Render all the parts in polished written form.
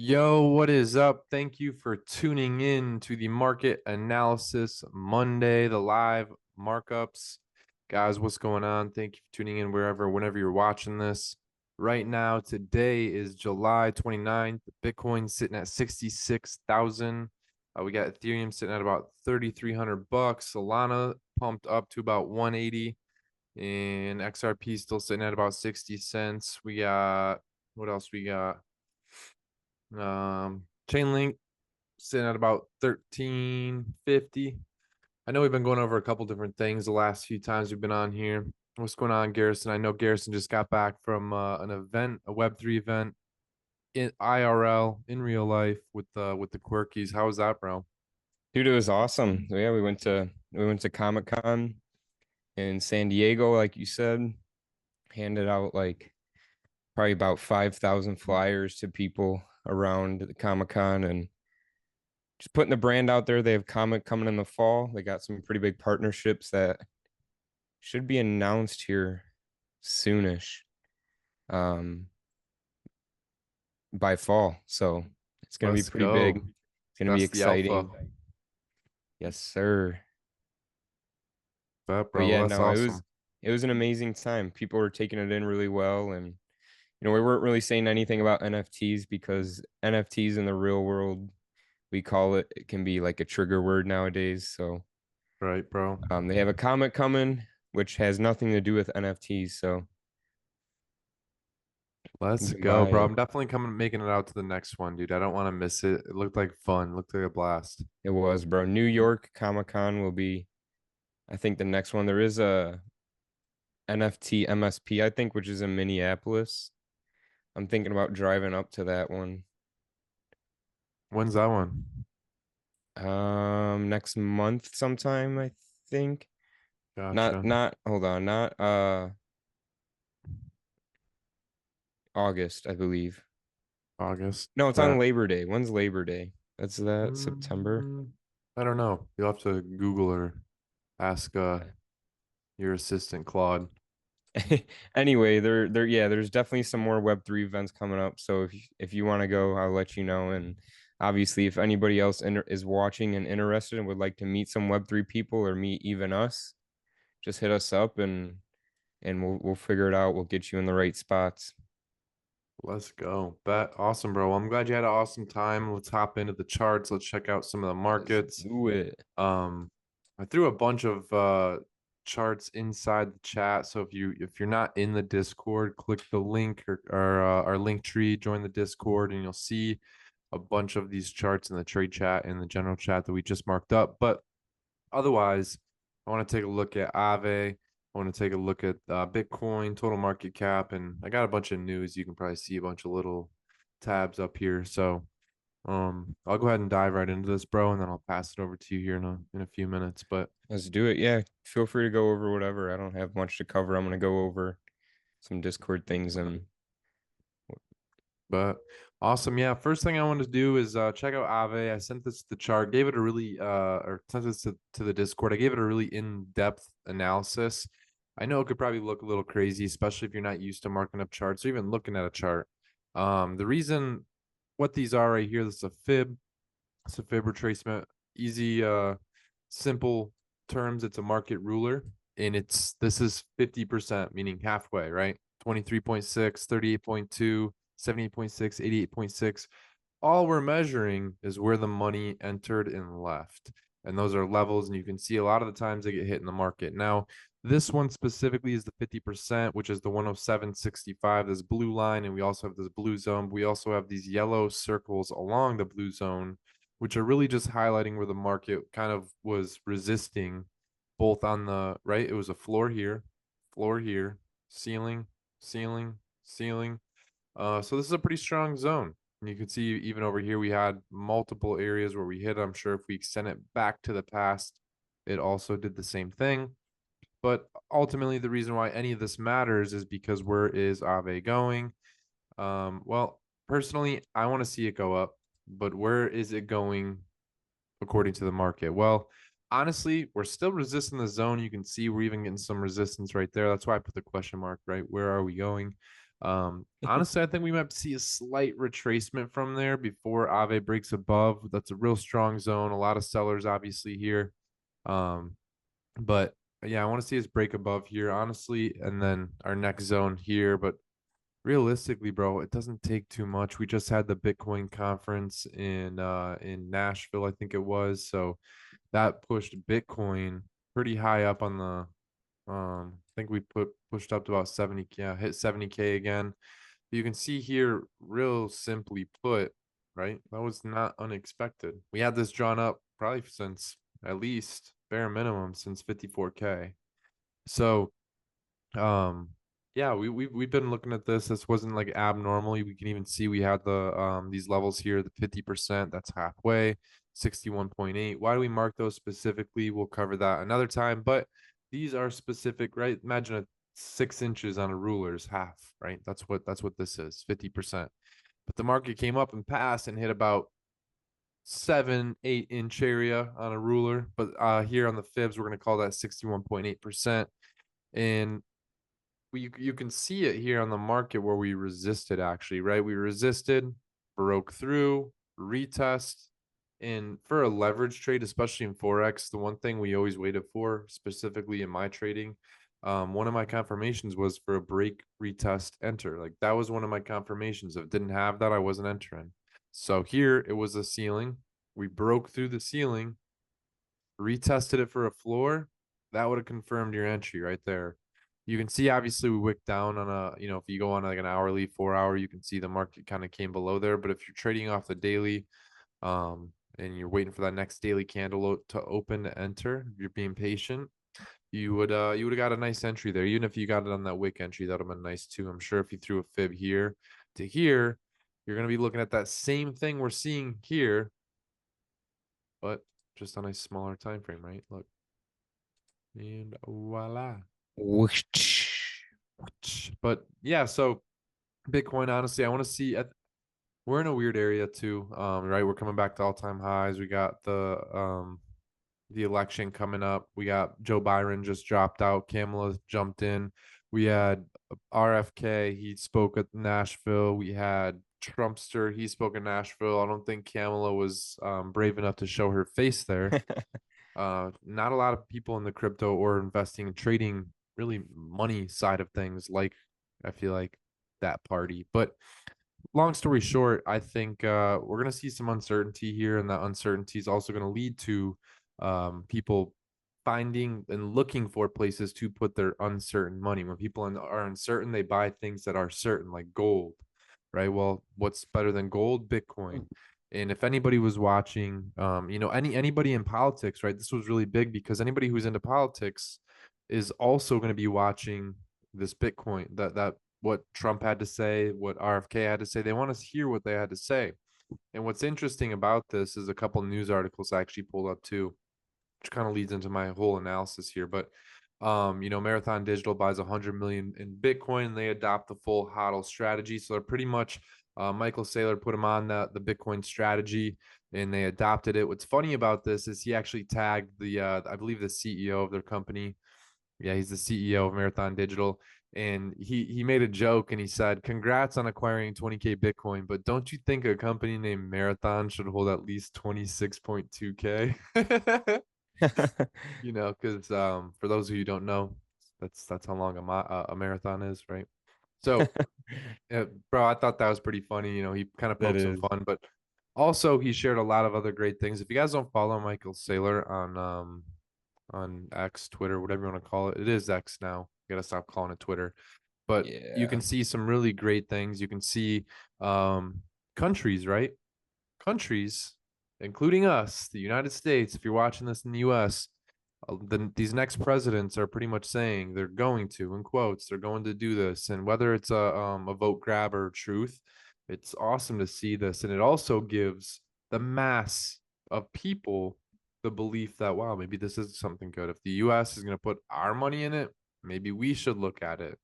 Yo, what is up? Thank you for tuning in to the Market Analysis Monday, the live markups. Guys, what's going on? Thank you for tuning in whenever you're watching this. Right now, today is July 29th. Bitcoin sitting at 66,000. We got Ethereum sitting at about 3,300 bucks. Solana pumped up to about 180, and XRP still sitting at about 60 cents. We got what else we got? Chainlink sitting at about 1350. I know we've been going over a couple different things the last few times we've been on here. What's going on, Garrison? I know Garrison just got back from an event, a Web3 event in IRL in real life with the Quirkies. How was that, bro? Dude, it was awesome. Yeah, we went to Comic-Con in San Diego, like you said, handed out like probably about 5,000 flyers to people around the Comic-Con and just putting the brand out there. They have Comic coming in the fall. They got some pretty big partnerships that should be announced here soonish, um, by fall. So it's gonna be Let's pretty big. go. It's gonna be That's the alpha. exciting. Yes, sir. Bet, But bro. yeah, That's no, it awesome. was it was an amazing time. People were taking it in really well, and we weren't really saying anything about NFTs because NFTs in the real world, we call it can be like a trigger word nowadays. So Right, bro. they have a comic coming, which has nothing to do with NFTs. So you Let's can go, buy bro. it. I'm definitely making it out to the next one, dude. I don't want to miss it. It looked like fun. Looked like a blast. It was, bro. New York Comic Con will be, I think, the next one. There is a NFT MSP, I think, which is in Minneapolis. I'm thinking about driving up to that one. When's that one? Next month sometime, I think. Not Gotcha. not hold on, not August, I believe. August. No, it's on Bet. Labor Day. When's Labor Day? That's that September. Mm, I don't know. You'll have to Google or ask your assistant Claude. Anyway, there's definitely some more Web3 events coming up. So if you want to go, I'll let you know. And obviously, if anybody else is watching and interested and would like to meet some Web3 people or meet even us, just hit us up and we'll figure it out. We'll get you in the right spots. Let's go. Bet. Awesome, bro. Well, I'm glad you had an awesome time. Let's hop into the charts. Let's check out some of the Let's markets. do it. Um, I threw a bunch of charts inside the chat. So if you're not in the Discord, click the link or our link tree, join the Discord, and you'll see a bunch of these charts in the trade chat and the general chat that we just marked up. But otherwise, I want to take a look at Aave. I want to take a look at Bitcoin, total market cap, and I got a bunch of news. You can probably see a bunch of little tabs up here. So I'll go ahead and dive right into this, bro, and then I'll pass it over to you here in a few minutes. But Let's do it. Yeah, feel free to go over whatever. I don't have much to cover. I'm gonna go over some Discord things and But awesome. Yeah. First thing I wanted to do is check out Aave. I sent this to the chart, gave it a really or sent this to the Discord. I gave it a really in-depth analysis. I know it could probably look a little crazy, especially if you're not used to marking up charts or even looking at a chart. The reason what these are right here, this is a fib. It's a fib retracement. Easy, simple terms, it's a market ruler. And this is 50%, meaning halfway, right? 23.6, 38.2. 78.6, 88.6. All we're measuring is where the money entered and left. And those are levels, and you can see a lot of the times they get hit in the market. Now, this one specifically is the 50%, which is the 107.65, this blue line, and we also have this blue zone. We also have these yellow circles along the blue zone, which are really just highlighting where the market kind of was resisting both on the right. It was a floor here, ceiling, ceiling, ceiling. So this is a pretty strong zone. And you can see even over here, we had multiple areas where we hit. I'm sure if we extend it back to the past, it also did the same thing. But ultimately, the reason why any of this matters is because where is Ave going? Well, personally, I want to see it go up, but where is it going according to the market? Well, honestly, we're still resisting the zone. You can see we're even getting some resistance right there. That's why I put the question mark, right? Where are we going? Honestly, I think we might see a slight retracement from there before Ave breaks above. That's a real strong zone. A lot of sellers obviously here. Um, but yeah, I want to see us break above here, honestly, and then our next zone here. But realistically, bro, it doesn't take too much. We just had the Bitcoin conference in Nashville, I think it was. So that pushed Bitcoin pretty high up on the I think we pushed up to about 70, yeah, hit 70K again. You can see here, real simply put, right? That was not unexpected. We had this drawn up probably since at least bare minimum since 54K. So yeah, we've been looking at this. This wasn't like abnormal. We can even see we had these levels here, the 50%, that's halfway, 61.8. Why do we mark those specifically? We'll cover that another time, but these are specific, right? Imagine a 6 inches on a ruler is half, right? That's what this is, 50%. But the market came up and passed and hit about 7, 8 inch area on a ruler. But here on the fibs, we're gonna call that 61.8%. And you can see it here on the market where we resisted actually, right? We resisted, broke through, retest. And for a leverage trade, especially in Forex, the one thing we always waited for, specifically in my trading, one of my confirmations was for a break, retest, enter. Like that was one of my confirmations. If it didn't have that, I wasn't entering. So here it was a ceiling. We broke through the ceiling, retested it for a floor. That would have confirmed your entry right there. You can see obviously we wicked down on a, if you go on like an hourly 4 hour, you can see the market kind of came below there. But if you're trading off the daily, and you're waiting for that next daily candle to open to enter, if you're being patient, you would have got a nice entry there. Even if you got it on that wick entry, that would have been nice too. I'm sure if you threw a fib here to here, you're gonna be looking at that same thing we're seeing here, but just on a smaller time frame, right? Look. And voila. Whoosh. But yeah, so Bitcoin, honestly, I want to see we're in a weird area too. Right. We're coming back to all-time highs. We got the election coming up. We got Joe Byron just dropped out. Kamala jumped in. We had RFK, he spoke at Nashville. We had Trumpster, he spoke at Nashville. I don't think Kamala was brave enough to show her face there. Not a lot of people in the crypto or investing and trading really money side of things like I feel like that party. But long story short, I think we're gonna see some uncertainty here, and that uncertainty is also gonna lead to people finding and looking for places to put their uncertain money. When people are uncertain, they buy things that are certain, like gold, right? Well, what's better than gold? Bitcoin. And if anybody was watching, anybody in politics, right? This was really big because anybody who's into politics is also going to be watching this Bitcoin, that what Trump had to say, what RFK had to say. They want to hear what they had to say. And what's interesting about this is a couple news articles I actually pulled up too, which kind of leads into my whole analysis here. But Marathon Digital buys 100 million in Bitcoin and they adopt the full HODL strategy. So they're pretty much Michael Saylor put him on the Bitcoin strategy and they adopted it. What's funny about this is he actually tagged the I believe the CEO of their company. Yeah, he's the CEO of Marathon Digital. And he made a joke and he said, "Congrats on acquiring 20K Bitcoin, but don't you think a company named Marathon should hold at least 26.2K?" Because for those of you who don't know, that's how long a marathon is, right? So, bro, I thought that was pretty funny. He kind of That poked some is. fun, but also he shared a lot of other great things. If you guys don't follow Michael Saylor on X, Twitter, whatever you want to call it, it is X now. You gotta stop calling it Twitter. But you Yeah. can see some really great things. You can see countries, right? Countries, including us, the United States. If you're watching this in the U.S., then these next presidents are pretty much saying they're going to, in quotes, they're going to do this. And whether it's a vote grab or truth, it's awesome to see this. And it also gives the mass of people the belief that, wow, maybe this is something good. If the US is going to put our money in it, maybe we should look at it.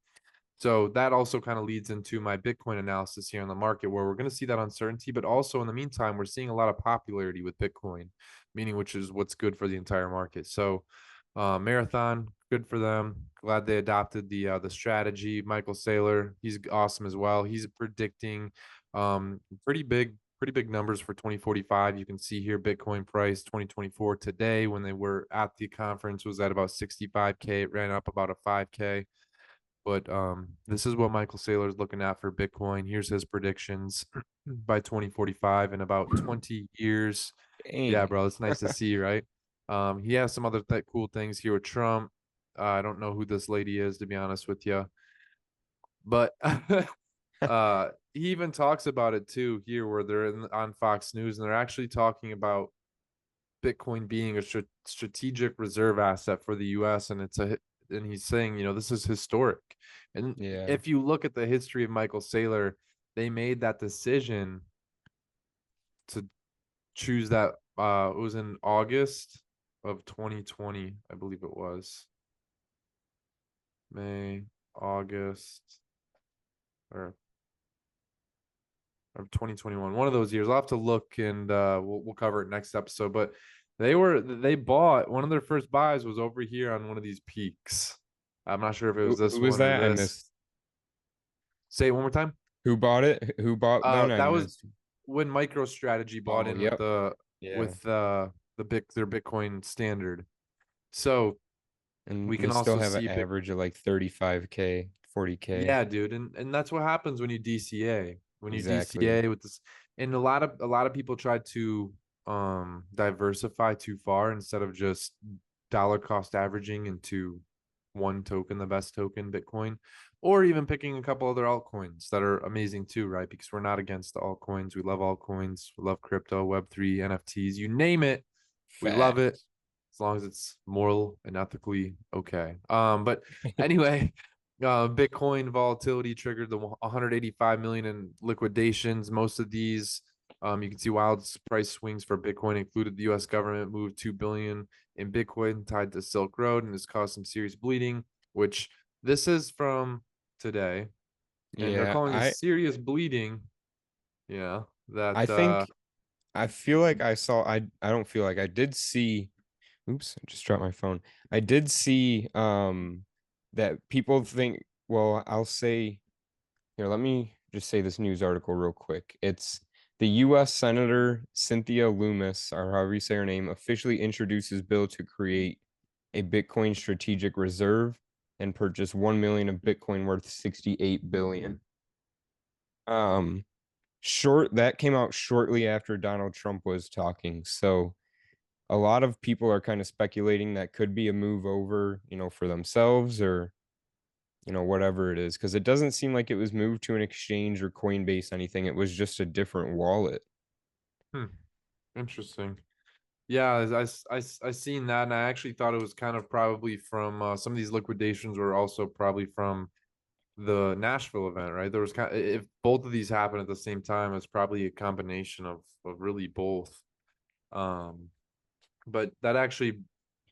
So that also kind of leads into my Bitcoin analysis here on the market, where we're going to see that uncertainty, but also in the meantime, we're seeing a lot of popularity with Bitcoin, meaning which is what's good for the entire market. So, Marathon, good for them. Glad they adopted the strategy. Michael Saylor, he's awesome as well. He's predicting pretty big numbers for 2045. You can see here Bitcoin price 2024 today when they were at the conference was at about 65K. It ran up about a 5K. But this is what Michael Saylor is looking at for Bitcoin. Here's his predictions by 2045 in about 20 years. Yeah, Dang. bro, it's nice to see, right? He has some other cool things here with Trump. I don't know who this lady is, to be honest with you, but he even talks about it too here, where they're on Fox News and they're actually talking about Bitcoin being a strategic reserve asset for the U.S. and he's saying, this is historic. And Yeah. if you look at the history of Michael Saylor, they made that decision to choose that. It was in August of 2020, I believe it was May, August, or of 2021, one of those years. I'll have to look and we'll cover it next episode. But they bought one of their first buys was over here on one of these peaks. I'm not sure if it was Who this was one or that? I this. missed. Say it one more time. Who bought it? Who bought them? I That was missed. when MicroStrategy bought Oh, in with yep. Yeah. their Bitcoin standard. So And we they can still also have an see average of like 35K, 40K. Yeah, dude, and that's what happens when you DCA. When you Exactly. DCA with this, and a lot of people try to diversify too far instead of just dollar cost averaging into one token, the best token, Bitcoin, or even picking a couple other altcoins that are amazing too, right? Because we're not against the altcoins. We love altcoins. We love crypto, Web3, NFTs, you name it. We love it Facts. as long as it's moral and ethically okay. But anyway, Bitcoin volatility triggered the 185 million in liquidations. Most of these, you can see wild price swings for Bitcoin included the U.S. government moved 2 billion in Bitcoin tied to Silk Road and has caused some serious bleeding. Which this is from today, and they're Yeah, calling this serious bleeding. Yeah, I that think I feel like I saw I don't feel like I did see oops, I just dropped my phone. I did see that people think, well, I'll say here, let me just say this news article real quick. It's the US Senator Cynthia Loomis, or however you say her name, officially introduces bill to create a Bitcoin strategic reserve and purchase 1 million of Bitcoin worth 68 billion. Um short that came out shortly after Donald Trump was talking. So a lot of people are kind of speculating that could be a move over, for themselves or, whatever it is, because it doesn't seem like it was moved to an exchange or Coinbase, anything. It was just a different wallet. hmm, interesting. Yeah, I seen that, and I actually thought it was kind of probably from some of these liquidations were also probably from the Nashville event, right? There was if both of these happen at the same time, it's probably a combination of really both. Um, but that actually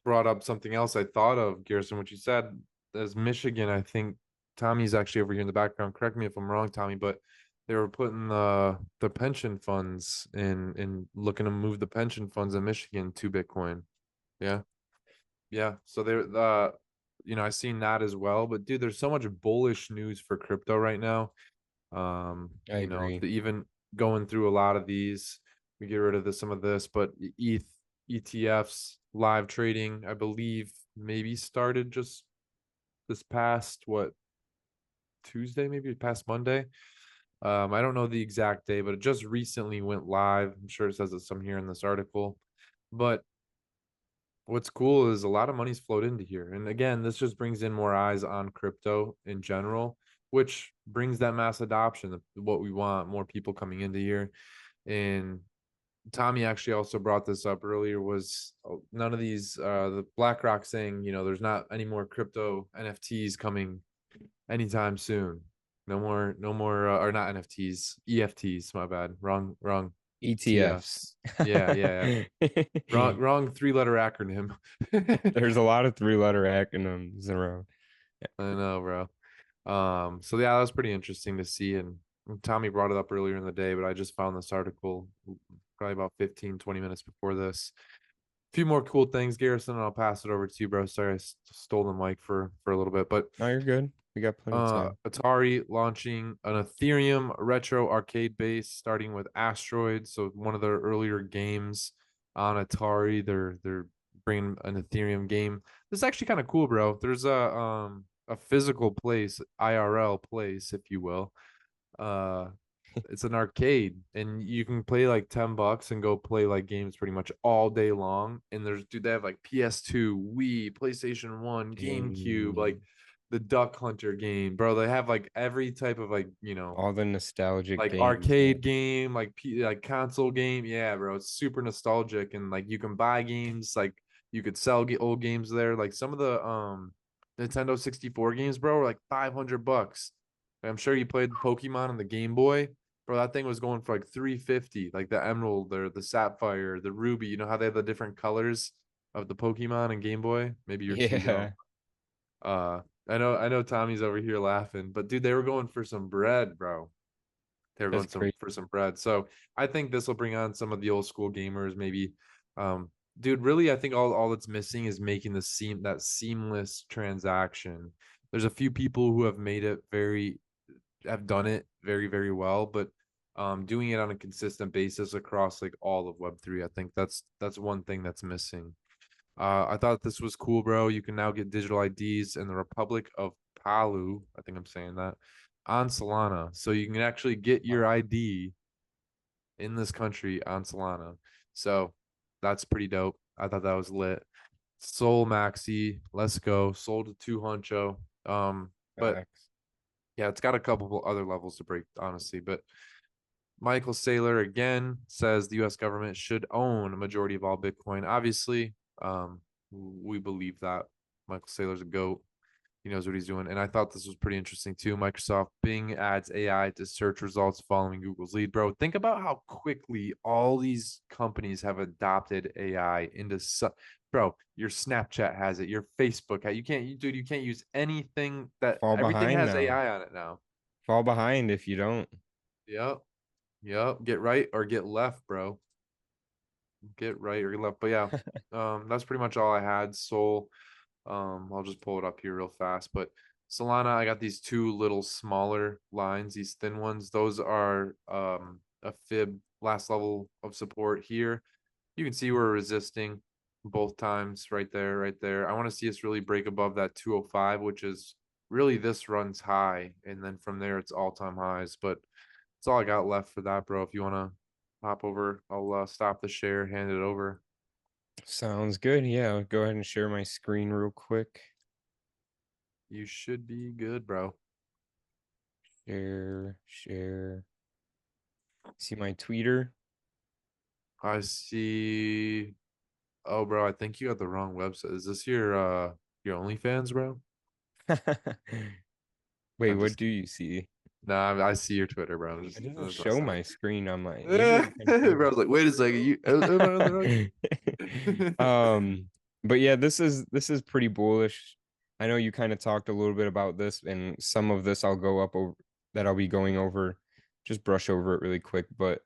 brought up something else I thought of, Garrison, what you said as Michigan. I think Tommy's actually over here in the background. Correct me if I'm wrong, Tommy, but they were putting the pension funds in looking to move the pension funds in Michigan to Bitcoin. Yeah. Yeah. So they're I seen that as well. But dude, there's so much bullish news for crypto right now. I agree. Even going through a lot of these, we get rid of some of this, but ETFs, live trading, I believe maybe started just this past Tuesday, maybe past Monday. I don't know the exact day, but it just recently went live. I'm sure it says it some here in this article. But what's cool is a lot of money's flowed into here. And again, this just brings in more eyes on crypto in general, which brings that mass adoption of what we want, more people coming into here. And Tommy actually also brought this up earlier was none of these the BlackRock saying, there's not any more crypto NFTs coming anytime soon. No more or not NFTs, EFTs, my bad. Wrong ETFs. TFs. Yeah. Wrong three-letter acronym. There's a lot of three-letter acronyms around. I know, bro. So yeah, that was pretty interesting to see. And Tommy brought it up earlier in the day, but I just found this article probably about 15, 20 minutes before this. few more cool things, Garrison, and I'll pass it over to you, bro. Sorry, stole the mic for a little bit, but No, you're good. We got plenty of time. Atari launching an Ethereum retro arcade base, starting with Asteroids. So one of their earlier games on Atari. They're bringing an Ethereum game. This is actually kind of cool, bro. There's a physical place, IRL place, if you will. Uh, it's an arcade, and you can play like $10 and go play like games pretty much all day long. And there's dude, they have like PS2, Wii, PlayStation 1, GameCube, like Dang. the Duck Hunter game, bro. They have like every type of like, All the nostalgic like games, man. arcade game, like console game. Yeah, bro, it's super nostalgic, and like you can buy games, like you could sell old games there. Like some of the Nintendo 64 games, bro, were like $500. I'm sure you played Pokemon on the Game Boy, bro. That thing was going for like 350, like the Emerald or the Sapphire, the Ruby. You know how they have the different colors of the Pokemon and Game Boy? Maybe you're too young. Yeah, Uh, I know Tommy's over here laughing, but dude, they were going for some bread, bro. They were that's going great. for some bread. So I think this will bring on some of the old school gamers, maybe. Um, dude, really, I think all that's missing is making that seamless transaction. There's a few people who have done it very, very well, but doing it on a consistent basis across like all of Web3, I think that's one thing that's missing. I thought this was cool, bro. You can now get digital IDs in the Republic of Palu. I think I'm saying that on Solana. So you can actually get your ID in this country on Solana. So that's pretty dope. I thought that was lit. Soul Maxi, let's go. Sold to two Huncho. But Facts. yeah, it's got a couple other levels to break, honestly. But Michael Saylor again says the US government should own a majority of all Bitcoin. Obviously, we believe that. Michael Saylor's a goat. He knows what he's doing. And I thought this was pretty interesting too. Microsoft Bing adds AI to search results following Google's lead. Bro, think about how quickly all these companies have adopted AI into bro, your Snapchat has it, your Facebook, dude, you can't use anything that Fall everything behind has now. AI on it now. Fall behind if you don't. Yep. Yep. Get right or get left, bro. Get right or get left. But yeah, that's pretty much all I had. Soul. I'll just pull it up here real fast. But Solana, I got these two little smaller lines, these thin ones. Those are a fib last level of support here. You can see we're resisting both times right there, right there. I want to see us really break above that 205, which is really this runs high. And then from there, it's all-time highs. But that's all I got left for that, bro. If you want to hop over, I'll stop the share, hand it over. Sounds good. Yeah, I'll go ahead and share my screen real quick. You should be good, bro. Share, share. See my tweeter? I see. Oh, bro, I think you got the wrong website. Is this your OnlyFans, bro? Wait, I'm what just do you see? Nah, I see your Twitter, bro. I'm It just doesn't I'm show messing with my screen on my. Usually you. it kind of Bro, I shows. was like, wait a second, am I on the right? Um, but yeah, this is pretty bullish. I know you kind of talked a little bit about this, and some of this I'll go up over that I'll be going over, just brush over it really quick. But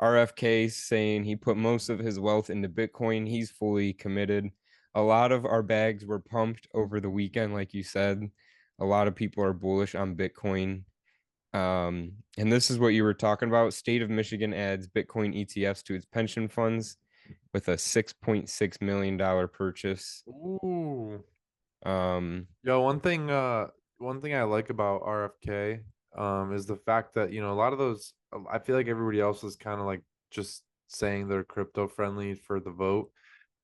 RFK saying he put most of his wealth into Bitcoin. He's fully committed. A lot of our bags were pumped over the weekend, like you said. A lot of people are bullish on Bitcoin. And this is what you were talking about. State of Michigan adds Bitcoin ETFs to its pension funds with a $6.6 million purchase. Ooh. Um, Yo, one thing I like about RFK is the fact that, a lot of those I feel like everybody else is kind of like just saying they're crypto friendly for the vote.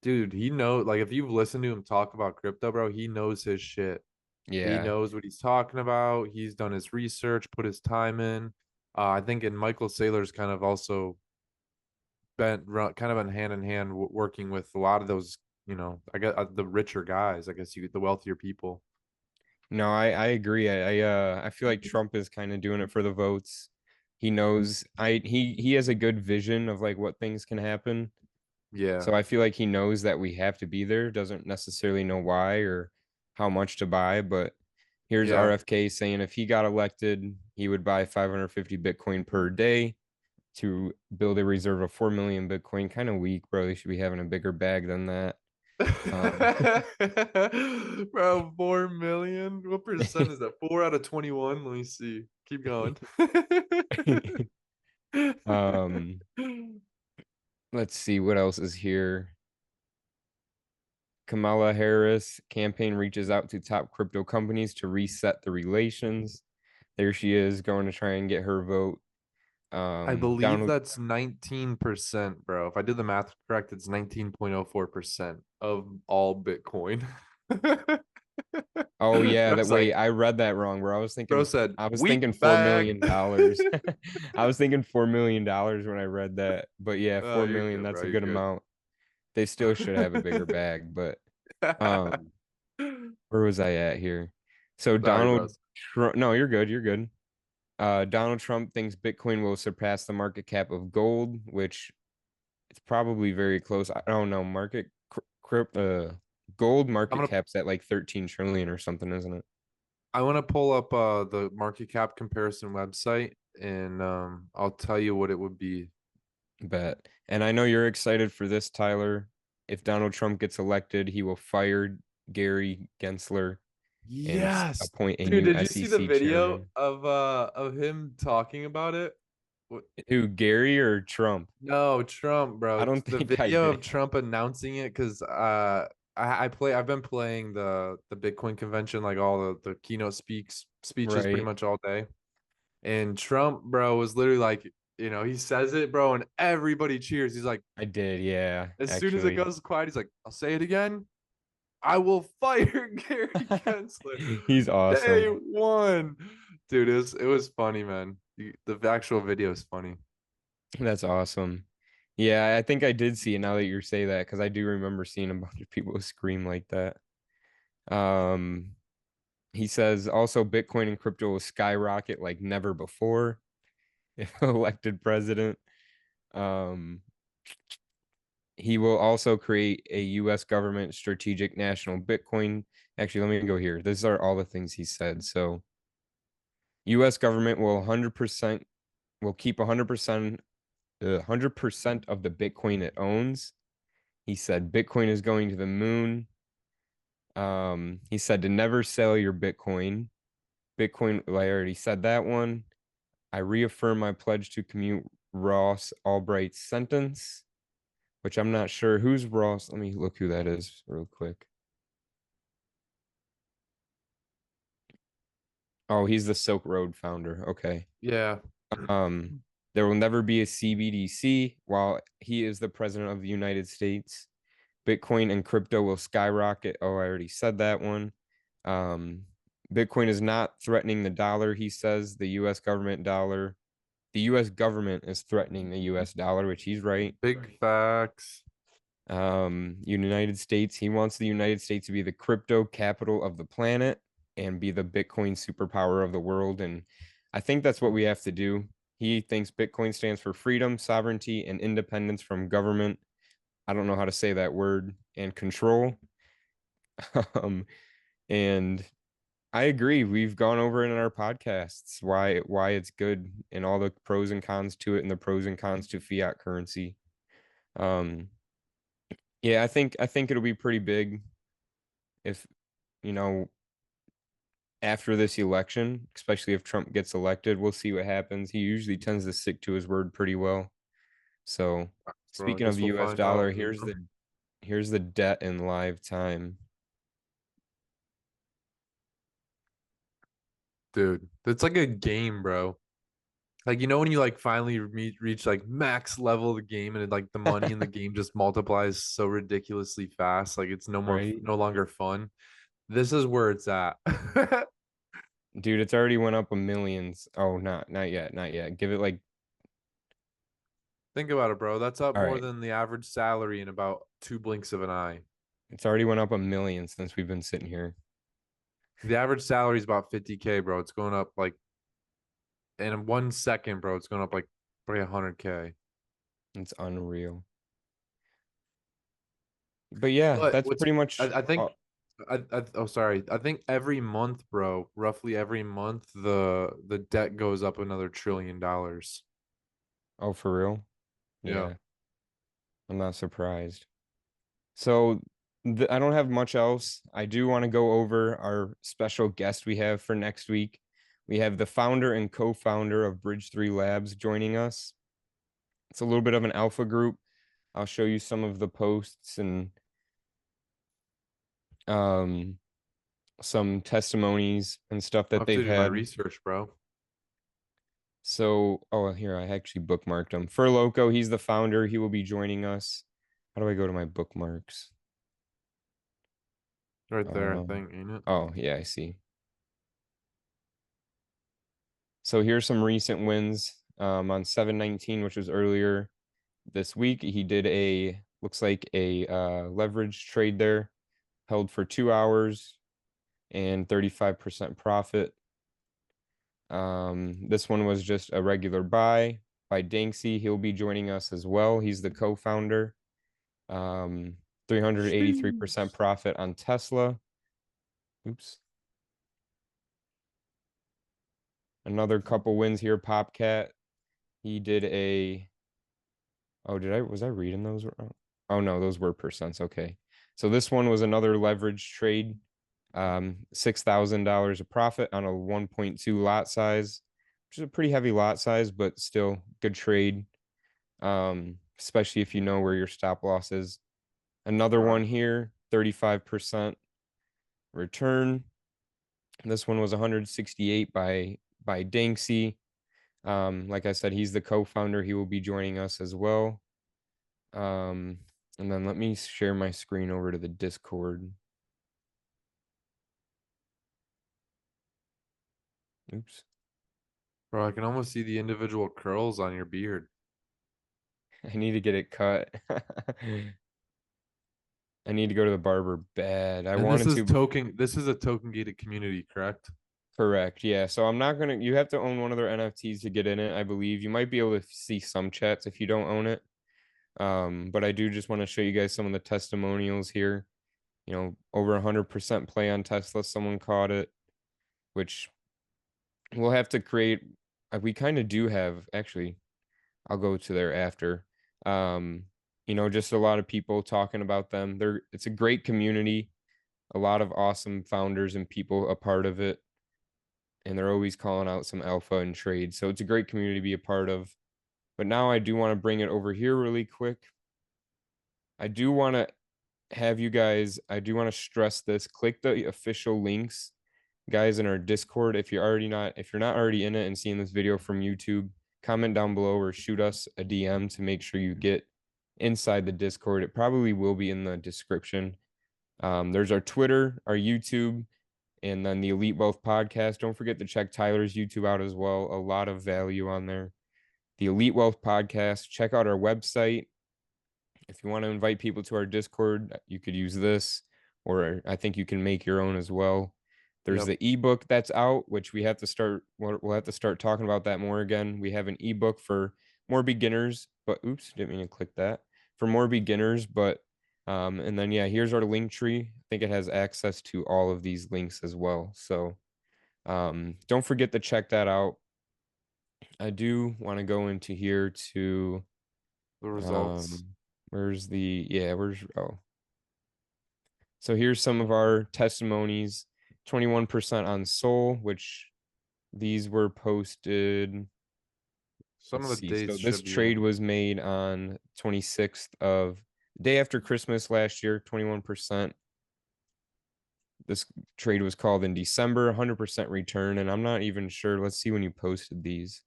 Dude, he knows, like if you've listened to him talk about crypto, bro, he knows his shit. He yeah. knows what he's talking about. He's done his research, put his time in. I think, and Michael Saylor's kind of also kind of been hand in hand working with a lot of those, I guess the richer guys, I guess the wealthier people. No, I agree. I feel like Trump is kind of doing it for the votes. He knows he has a good vision of like what things can happen. Yeah, So I feel like he knows that we have to be there, doesn't necessarily know why or how much to buy, but here's yeah, RFK saying if he got elected, he would buy 550 Bitcoin per day. to build a reserve of 4 million Bitcoin. Kind of weak, bro. They should be having a bigger bag than that. Um, Bro, 4 million. What percent is that? 4 out of 21. Let me see. Keep going. um, let's see what else is here. Kamala Harris campaign reaches out to top crypto companies to reset the relations. There she is going to try and get her vote. I believe Donald, that's 19%, bro. If I did the math correct, it's 19.04% of all Bitcoin. oh yeah, Bro that said, way I read that wrong, bro. bro said, I was weak thinking $4 bag. million dollars. I was thinking $4 million when I read that. But yeah, Oh, 4 you're million, good, that's bro. a You're good good. amount. They still should have a bigger bag, but um where was I at here? So Sorry, bro. Donald Trump, no, you're good, you're good. Donald Trump thinks Bitcoin will surpass the market cap of gold, which it's probably very close. I don't know. Gold I'm market gonna cap's at like 13 trillion or something, isn't it? I want to pull up the market cap comparison website and I'll tell you what it would be. Bet. And I know you're excited for this, Tyler. If Donald Trump gets elected, he will fire Gary Gensler and Yes. appoint a Dude, new did you see the SEC video chairman. of him talking about it? What? Who, Gary or Trump? No, Trump, I bro. don't The think I video of did. Trump announcing it because I've been playing the Bitcoin convention, like all the keynote speeches pretty Right. much all day. And Trump, bro, was literally like, he says it, bro, and everybody cheers. He's like, I did, yeah, as soon as it actually. goes quiet, he's like, I'll say it again. I will fire Gary Gensler. He's Day awesome. one. Dude, it was funny, man. The actual video is funny. That's awesome. Yeah, I think I did see it now that you say that because I do remember seeing a bunch of people scream like that. Um, he says also Bitcoin and crypto will skyrocket like never before if elected president. Um, he will also create a US government strategic national Bitcoin. Actually, let me go here. These are all the things he said. So, US government will 100% will keep 100% of the Bitcoin it owns. He said Bitcoin is going to the moon. He said to never sell your Bitcoin. Bitcoin, I already said that one. I reaffirm my pledge to commute Ross Albright's sentence, which I'm not sure who's Ross. Let me look who that is real quick. Oh, he's the Silk Road founder. Okay. Yeah. Um, there will never be a CBDC while he is the president of the United States. Bitcoin and crypto will skyrocket. Oh, I already said that one. Um, Bitcoin is not threatening the dollar, he says, the US government dollar. The US government is threatening the US dollar, which he's right. Big facts. United States, he wants the United States to be the crypto capital of the planet and be the Bitcoin superpower of the world. And I think that's what we have to do. He thinks Bitcoin stands for freedom, sovereignty, and independence from government. I don't know how to say that word, and control. um, and I agree. We've gone over it in our podcasts why it's good and all the pros and cons to it and the pros and cons to fiat currency. Um, yeah, I think it'll be pretty big if you know after this election, especially if Trump gets elected. We'll see what happens. He usually tends to stick to his word pretty well. So, Bro, I speaking of guess the we'll US find dollar, out. here's the debt in live time. Dude, it's like a game, bro. Like when you like finally reach like max level of the game and like the money in the game just multiplies so ridiculously fast, like it's Right? no longer fun. This is where it's at. Dude, it's already went up a millions. Oh, not yet, not yet. Give it like Think about it, bro. That's up all more right. than the average salary in about two blinks of an eye. It's already went up a million since we've been sitting here. The average salary is about 50K, bro. It's going up like in 1 second, bro. It's going up like probably 100K. It's unreal. But yeah, But that's what's pretty much I think all, oh sorry. I think every month, bro, roughly every month, the debt goes up another $1 trillion. Oh, for real? Yeah. Yeah, I'm not surprised. So I don't have much else. I do want to go over our special guest we have for next week. We have the founder and co-founder of Bridge 3 Labs joining us. It's a little bit of an alpha group. I'll show you some of the posts and um, some testimonies and stuff I'll that have to they've do my had. research, bro. So, oh, here, I actually bookmarked him. Furloco, he's the founder. He will be joining us. How do I go to my bookmarks? Right there, I Um, think, ain't it? oh, yeah, I see. So here's some recent wins. On 7/19, which was earlier this week, he did a looks like a leverage trade there, held for 2 hours and 35% profit. This one was just a regular buy by Danksy. He'll be joining us as well. He's the co-founder. 383% Sheesh. profit on Tesla. Oops. Another couple wins here. Popcat. He did a Oh, was I reading those wrong? Oh no, those were percents. Okay. So this one was another leverage trade. $6,000 of profit on a 1.2 lot size, which is a pretty heavy lot size, but still good trade. Especially if you know where your stop loss is. Another Right. one here, 35% return. This one was 168 by Danksy. Like I said, he's the co-founder. He will be joining us as well. Um, and then let me share my screen over to the Discord. Oops. Bro, I can almost see the individual curls on your beard. I need to get it cut. I need to go to the barber bad. I And this wanted is to before. this is a token gated community, correct? Correct. Yeah. So I'm not gonna you have to own one of their NFTs to get in it, I believe. You might be able to see some chats if you don't own it. But I do just want to show you guys some of the testimonials here. Over 100% play on Tesla. Someone caught it, which we'll have to create. We kind of do have actually. I'll go to there after. Um, just a lot of people talking about them. It's a great community, a lot of awesome founders and people a part of it, and they're always calling out some alpha and trade. So it's a great community to be a part of. But now I do want to bring it over here really quick. I do want to I do want to stress this. Click the official links, guys, in our Discord. If you're not already in it and seeing this video from YouTube, comment down below or shoot us a DM to make sure you get inside the Discord. It probably will be in the description. There's our Twitter, our YouTube, and then the Elite Wealth Podcast. Don't forget to check Tyler's YouTube out as well. A lot of value on there. The Elite Wealth Podcast. Check out our website. If you want to invite people to our Discord, you could use this, or I think you can make your own as well. There's Yep. the ebook that's out, which we'll have to start talking about that more again. We have an ebook for more beginners, but oops, didn't mean to click that. For more beginners, but and then yeah, here's our link tree. I think it has access to all of these links as well. So don't forget to check that out. I do want to go into here to The results. um where's the yeah, where's oh so here's some of our testimonies. 21% on Soul, which these were posted. Some Let's of the see. So dates this should be trade in. was made on 26th of day after Christmas last year, 21%. This trade was called in December, 100% return. And I'm not even sure. Let's see when you posted these.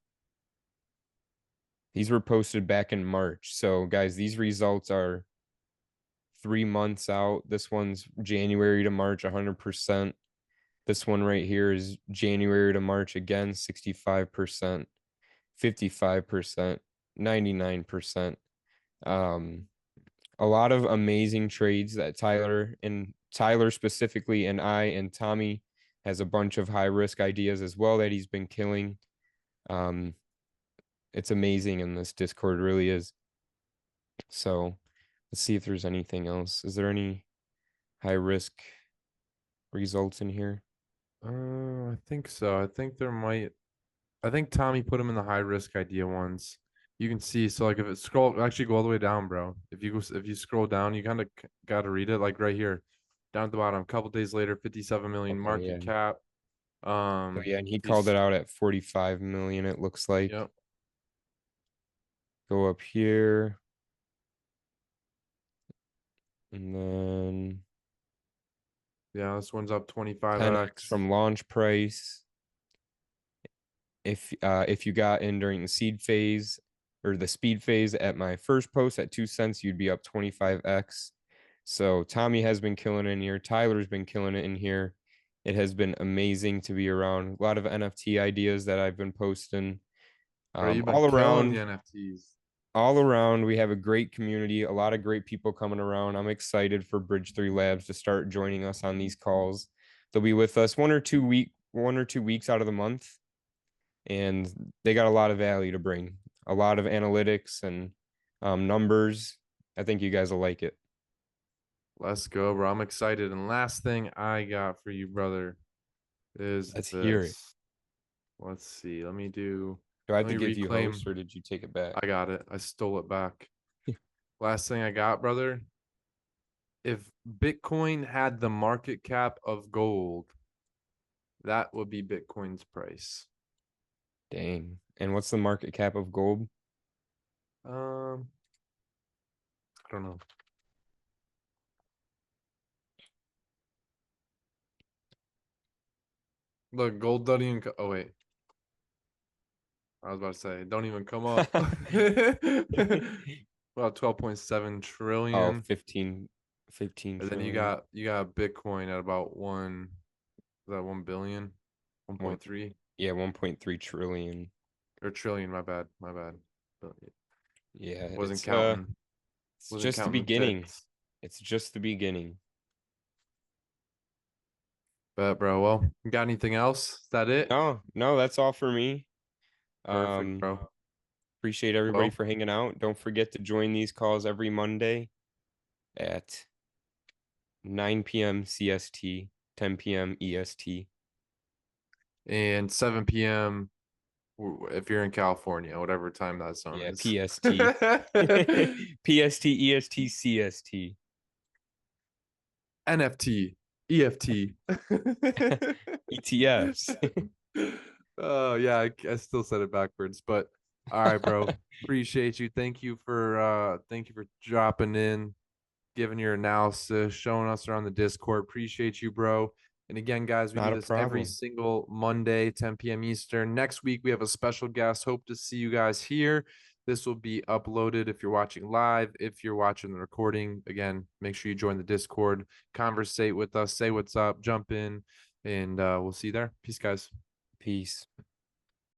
These were posted back in March. So, guys, these results are 3 months out. This one's January to March, 100%. This one right here is January to March again, 65%, 55%, 99%. Um, a lot of amazing trades that Tyler specifically and I and Tommy has a bunch of high risk ideas as well that he's been killing. Um, it's amazing in this Discord, really is. So let's see if there's anything else. Is there any high risk results in here? I think so. I think there might. I think Tommy put him in the high risk idea ones. you can see. So like if it scroll, actually go all the way down, bro. If you scroll down, you kind of got to read it. Like right here, down at the bottom. A couple days later, 57 million Okay, market yeah. cap. So yeah, and he If you, called it out at 45 million, it looks like. yep, Go up here. And then yeah, this one's up 10x 25x. from launch price. If you got in during the seed phase or the speed phase at my first post at 2 cents, you'd be up 25x. So Tommy has been killing it in here. Tyler's been killing it in here. It has been amazing to be around. A lot of NFT ideas that I've been posting. Bro, you've been All killing the around, NFTs. we have a great community, a lot of great people coming around. I'm excited for Bridge 3 Labs to start joining us on these calls. They'll be with us 1 or 2 weeks out of the month, and they got a lot of value to bring, a lot of analytics and numbers. I think you guys will like it. Let's go, bro. I'm excited. And last thing I got for you, brother, is Let's hear it. this. Let's see. Do I have Let to me give you host, reclaim. or did you take it back? I got it. I stole it back. Last thing I got, brother. If Bitcoin had the market cap of gold, that would be Bitcoin's price. Dang. And what's the market cap of gold? I don't know. Look, gold doesn't even. Oh wait, I was about to say, don't even come up. About 12.7 Oh, trillion. 15 And then you trillion. got Bitcoin at about is that 1 billion? One, 1.3 yeah, 1.3 trillion. or trillion, my bad. My bad. Yeah, Wasn't counting it's wasn't just the counting the beginning. ticks. It's just the beginning. But bro, well, you got anything else? Is that it? No, no, that's all for me. Perfect, Um, bro. appreciate everybody Well, for hanging out. Don't forget to join these calls every Monday at 9 p.m. CST, 10 p.m. EST. and 7 p.m. if you're in California, whatever time that zone Yeah, is. PST. PST, EST, CST. NFT, EFT. ETFs. Oh yeah, I still said it backwards, but all right, bro. Appreciate you. Thank you for dropping in, giving your analysis, showing us around the Discord. Appreciate you, bro. And again, guys, we do Not a this every problem. single Monday, 10 p.m. Eastern. Next week, we have a special guest. Hope to see you guys here. This will be uploaded if you're watching live. If you're watching the recording, again, make sure you join the Discord, conversate with us, say what's up, jump in, and we'll see you there. Peace, guys. Peace.